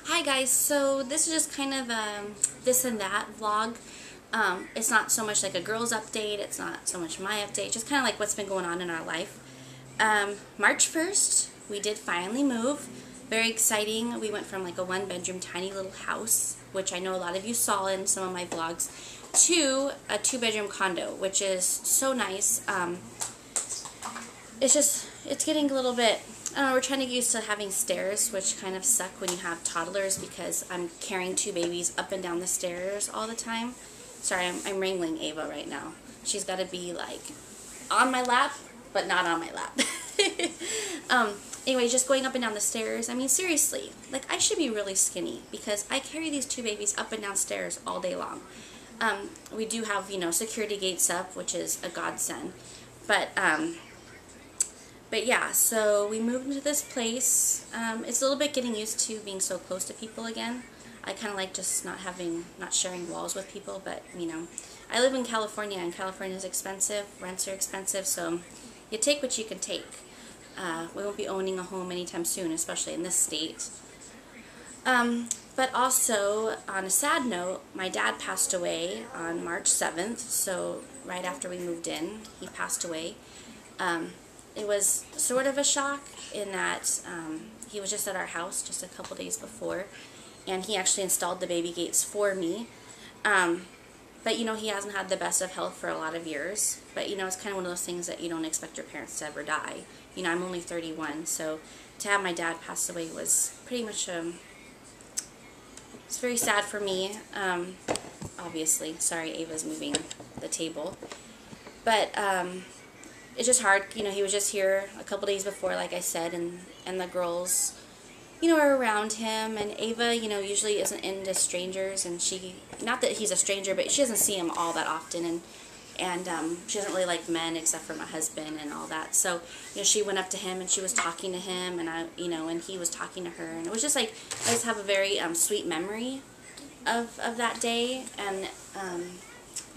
Hi guys, so this is just kind of a this and that vlog. It's not so much like a girls update, it's not so much my update, just kind of like what's been going on in our life. March 1st, we did finally move. Very exciting. We went from like a one-bedroom tiny little house, which I know a lot of you saw in some of my vlogs, to a two-bedroom condo, which is so nice. It's getting a little bit, I don't know, we're trying to get used to having stairs, which kind of suck when you have toddlers because I'm carrying two babies up and down the stairs all the time. Sorry, I'm wrangling Ava right now. She's got to be like on my lap, but not on my lap. Anyway, just going up and down the stairs. I mean, seriously, like I should be really skinny because I carry these two babies up and down stairs all day long. We do have, security gates up, which is a godsend. But yeah, so we moved into this place. It's a little bit getting used to being so close to people again. I kind of like just not sharing walls with people, but I live in California, and California is expensive, rents are expensive, so you take what you can take. We won't be owning a home anytime soon, especially in this state. But also, on a sad note, my dad passed away on March 7th, so right after we moved in, he passed away. It was sort of a shock in that he was just at our house just a couple days before, and he actually installed the baby gates for me. But he hasn't had the best of health for a lot of years. But it's kind of one of those things that you don't expect your parents to ever die. I'm only 31, so to have my dad pass away was pretty much it's very sad for me. Obviously, sorry, Ava's moving the table, but it's just hard. He was just here a couple days before, like I said, and the girls, are around him, and Ava, usually isn't into strangers, and not that he's a stranger, but she doesn't see him all that often, and she doesn't really like men except for my husband and all that. So, she went up to him and she was talking to him, and and he was talking to her, and it was just like, I just have a very sweet memory of that day, and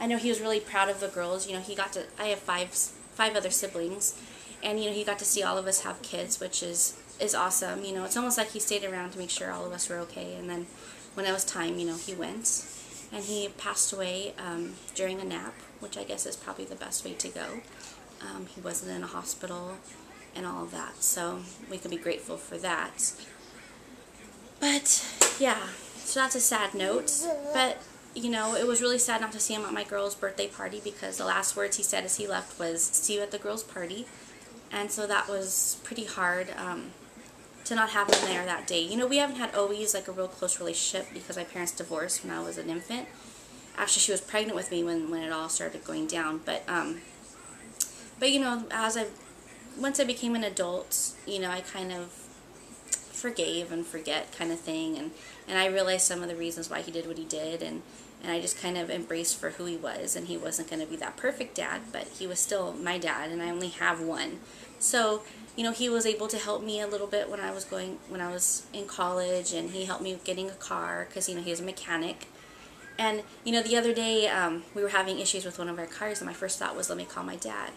I know he was really proud of the girls. I have five other siblings, and he got to see all of us have kids, which is awesome. It's almost like he stayed around to make sure all of us were okay, and then when it was time, he went, and he passed away during a nap, which I guess is probably the best way to go. He wasn't in a hospital and all of that, so we can be grateful for that. But yeah, so that's a sad note. But it was really sad not to see him at my girl's birthday party, because the last words he said as he left was, "See you at the girl's party." And so that was pretty hard to not have him there that day. We haven't had always like a real close relationship because my parents divorced when I was an infant. Actually, she was pregnant with me when it all started going down. But once I became an adult, I kind of forgave and forget kind of thing, and I realized some of the reasons why he did what he did, and I just kind of embraced for who he was, and he wasn't going to be that perfect dad, but he was still my dad, and I only have one. So, he was able to help me a little bit when I was in college, and he helped me with getting a car, because, he was a mechanic. And, the other day, we were having issues with one of our cars, and my first thought was, let me call my dad.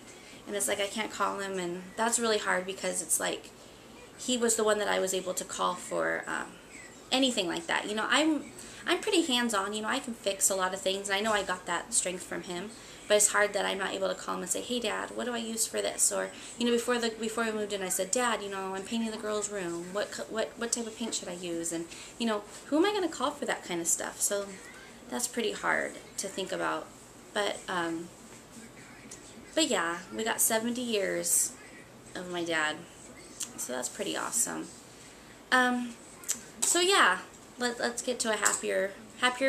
And it's like, I can't call him, and that's really hard, because it's like, he was the one that I was able to call for anything like that. I'm pretty hands-on. I can fix a lot of things, and I know I got that strength from him. But it's hard that I'm not able to call him and say, "Hey, Dad, what do I use for this?" Or before we moved in, I said, "Dad, I'm painting the girls' room. What type of paint should I use?" And who am I going to call for that kind of stuff? So that's pretty hard to think about. But yeah, we got 70 years of my dad. So that's pretty awesome. So yeah, let's get to a happier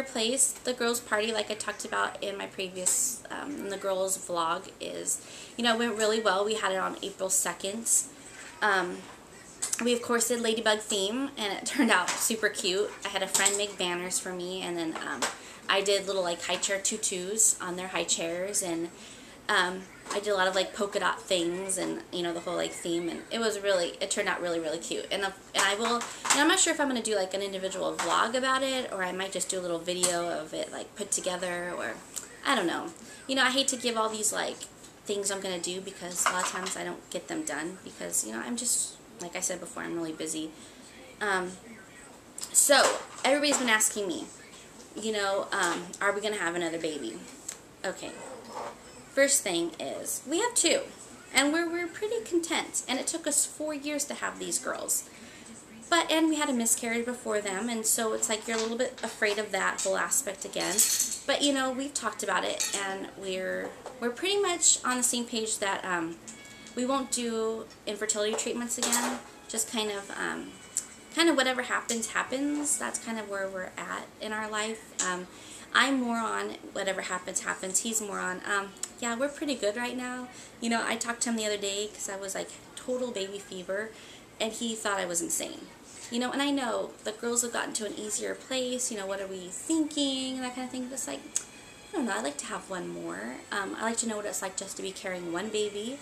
place. The girls' party, like I talked about in my previous, in the girls' vlog, is, it went really well. We had it on April 2nd. We, of course, did Ladybug theme, and it turned out super cute. I had a friend make banners for me, and then I did little, like, high chair tutus on their high chairs, and I did a lot of like polka dot things, and the whole like theme, and it turned out really, really cute. And I will, I'm not sure if I'm going to do like an individual vlog about it, or I might just do a little video of it like put together, or I don't know. I hate to give all these like things I'm going to do, because a lot of times I don't get them done, because I'm just, like I said before, I'm really busy. So, everybody's been asking me, are we going to have another baby? Okay. First thing is, we have 2. And we're pretty content. And it took us 4 years to have these girls. And we had a miscarriage before them, and so it's like you're a little bit afraid of that whole aspect again. But we've talked about it, and we're pretty much on the same page that we won't do infertility treatments again. Just kind of whatever happens. That's kind of where we're at in our life. I'm more on whatever happens. He's more on yeah, we're pretty good right now. I talked to him the other day because I was like total baby fever, and he thought I was insane. And I know the girls have gotten to an easier place, what are we thinking, and that kind of thing. Just like, I don't know, I'd like to have one more. I like to know what it's like just to be carrying one baby.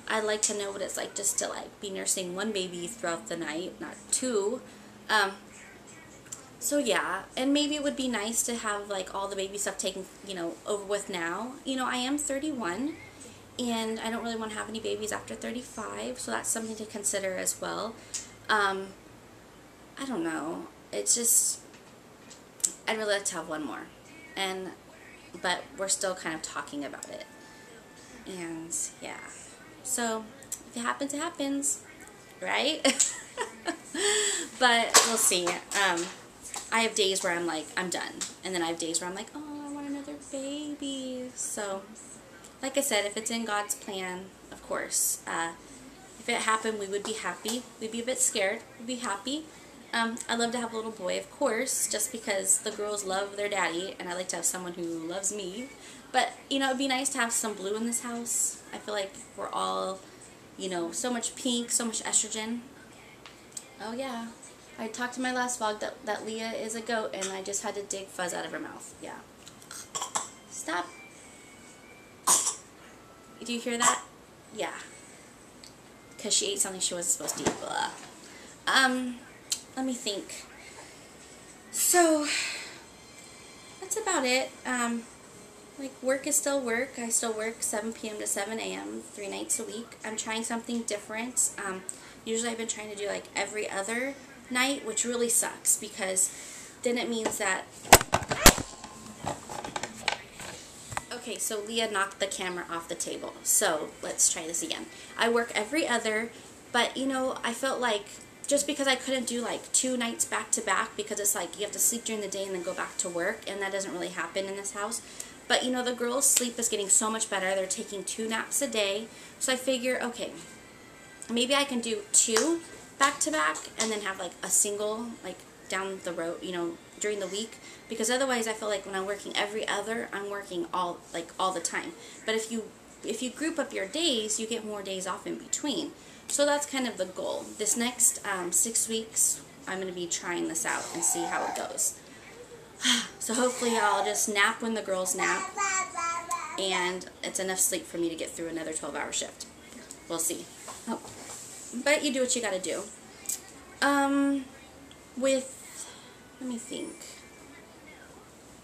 I'd like to know what it's like just to be nursing one baby throughout the night, not 2. So yeah, and maybe it would be nice to have all the baby stuff taken, over with now. I am 31, and I don't really want to have any babies after 35, so that's something to consider as well. I don't know. It's just, I'd really like to have one more. But we're still kind of talking about it. And yeah. So, if it happens, it happens. Right? But we'll see. I have days where I'm like, I'm done. And then I have days where I'm like, oh, I want another baby. So, like I said, if it's in God's plan, of course. If it happened, we would be happy. We'd be a bit scared. We'd be happy. I'd love to have a little boy, of course, just because the girls love their daddy, and I like to have someone who loves me. But, it'd be nice to have some blue in this house. I feel like we're all, so much pink, so much estrogen. Oh, yeah. I talked in my last vlog that Leah is a goat, and I just had to dig fuzz out of her mouth. Yeah. Stop. Do you hear that? Yeah. Because she ate something she wasn't supposed to eat. Blah. Let me think. So, that's about it. Work is still work. I still work 7 p.m. to 7 a.m. 3 nights a week. I'm trying something different. Usually I've been trying to do every other night, which really sucks because then it means that... Okay, so Leah knocked the camera off the table. So, let's try this again. I work every other, but, I felt like just because I couldn't do 2 nights back to back, because it's you have to sleep during the day and then go back to work, and that doesn't really happen in this house. But the girls' sleep is getting so much better. They're taking 2 naps a day. So I figure, okay, maybe I can do 2 back to back and then have a single down the road, during the week, because otherwise I feel like when I'm working every other, I'm working all the time. But if you group up your days, you get more days off in between. So that's kind of the goal. This next 6 weeks, I'm going to be trying this out and see how it goes. So hopefully I'll just nap when the girls nap, and it's enough sleep for me to get through another 12-hour shift. We'll see. Oh. But you do what you got to do. Let me think.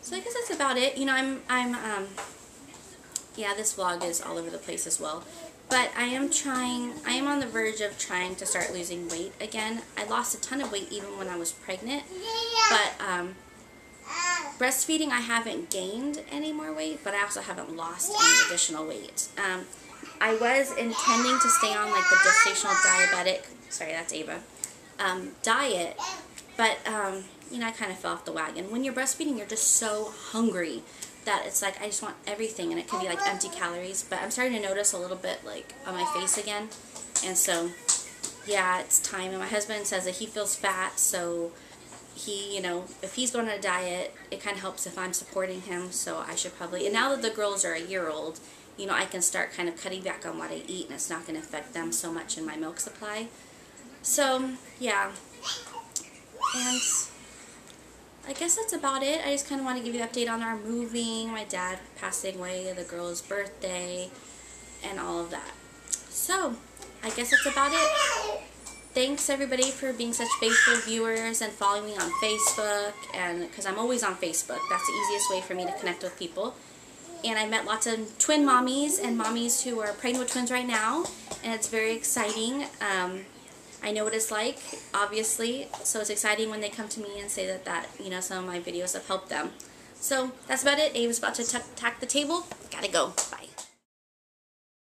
So I guess that's about it. Yeah, this vlog is all over the place as well. But I am on the verge of trying to start losing weight again. I lost a ton of weight even when I was pregnant. But, breastfeeding, I haven't gained any more weight, but I also haven't lost any additional weight. I was intending to stay on the gestational diabetic, sorry, that's Ava, diet, but, I kind of fell off the wagon. When you're breastfeeding, you're just so hungry that it's I just want everything, and it can be empty calories. But I'm starting to notice a little bit on my face again, and so yeah, it's time. And my husband says that he feels fat, so he, if he's going on a diet, it kind of helps if I'm supporting him. So I should probably, and now that the girls are a year old, I can start kind of cutting back on what I eat, and it's not going to affect them so much in my milk supply. So yeah, and I guess that's about it. I just kind of want to give you an update on our moving, my dad passing away, the girl's birthday, and all of that. So, I guess that's about it. Thanks everybody for being such faithful viewers and following me on Facebook, and because I'm always on Facebook. That's the easiest way for me to connect with people. And I met lots of twin mommies and mommies who are pregnant with twins right now, and it's very exciting. I know what it's like, obviously, so it's exciting when they come to me and say that you know, some of my videos have helped them. So that's about it. Ava's about to tack the table. Gotta go.